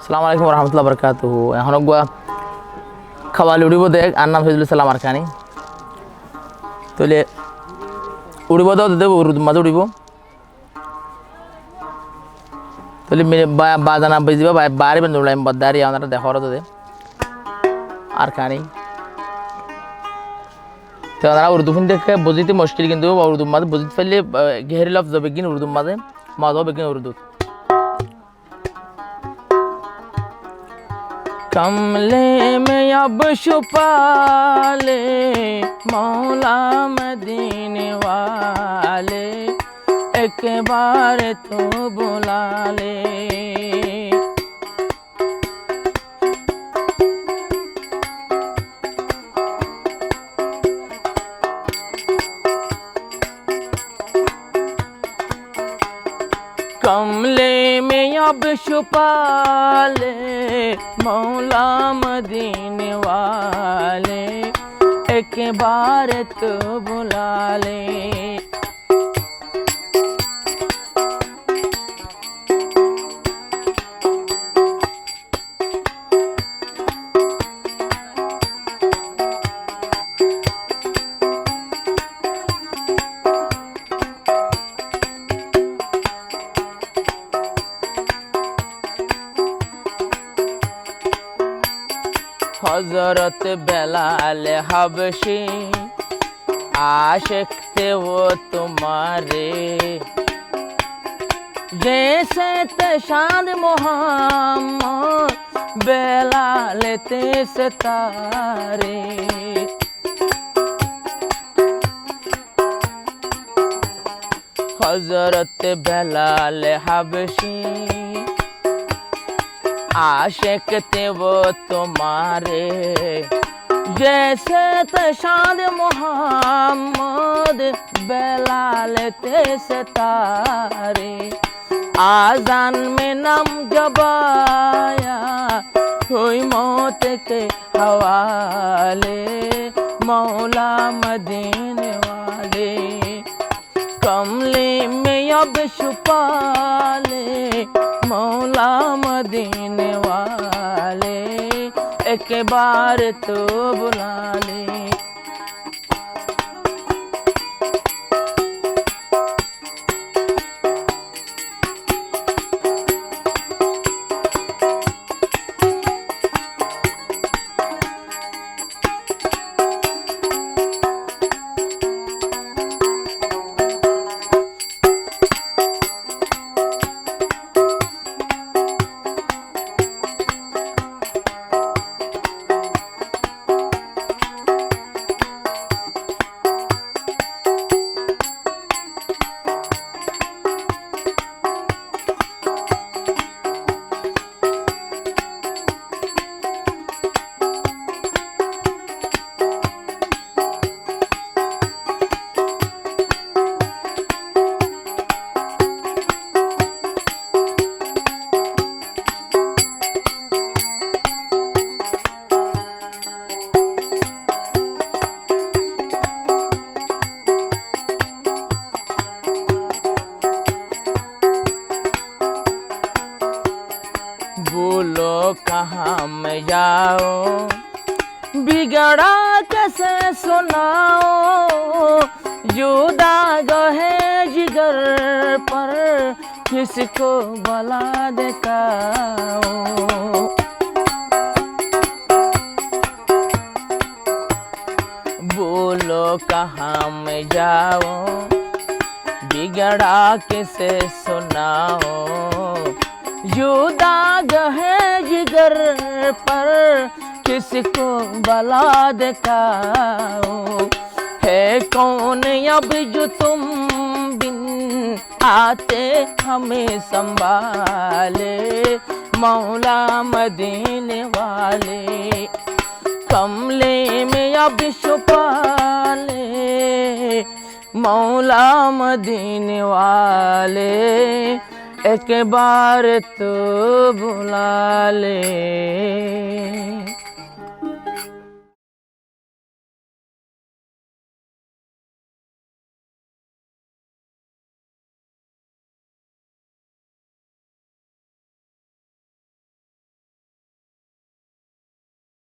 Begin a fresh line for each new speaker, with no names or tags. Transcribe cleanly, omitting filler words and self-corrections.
আসসালামু আলাইকুম রহমতুল্লাহ বরকাতুহু। এখন খাওয়ালে উড়িব দেখ আর নাম ফজলুল সালাম আর খানি তৈলে উড়িব দাও দেব মাঝে উড়িব তৈলে বাজানা বেজিবা বাড়ি বেন উড়াইম বদারি আমরা দেখো দে আর খানি তো আমরা উর্দু ফিন দেখে বুঝিতে মুশকিল কিন্তু উর্দু মাঝে বুঝিতে পারলে গেহরি লফজ বেগিন উর্দু মাঝে মাঝে বেগিন উর্দু कमले में अब छुपा ले मौला मदीने वाले एक बार तो बुला ले। कमले में अब छुपा ले मौला मदीने वाले एक बार तो बुला ले। हजरत बेलाल हबशी आशिक थे वो तुम्हारे जैसे तशाद मोहम्मद बेलाल ते सितारे। हजरत बेलाल हबशी आशिक थे वो तुम्हारे जैसे तशाद मोहम्मद बेलाल ते सितारे। आजान में नाम जबाया हुई मौत के हवाले मौला मदीने वाले। कमले में अब छुपा ले मौला मदीने वाले एक बार तो बुला ले। बोलो कहाँ में जाओ बिगड़ा कैसे सुनाओ जुदा गहे जिगर पर किसको भला दिखाओ। बोलो कहाँ में जाओ बिगड़ा कैसे सुनाओ जुदा गहे जिगर पर किसको भला दिखाओ। है कौन अब जो तुम बिन आते हमें संभाले मौला मदीने वाले। कमले में अब छुपा ले मौला मदीने वाले एक बार तो बुला ले।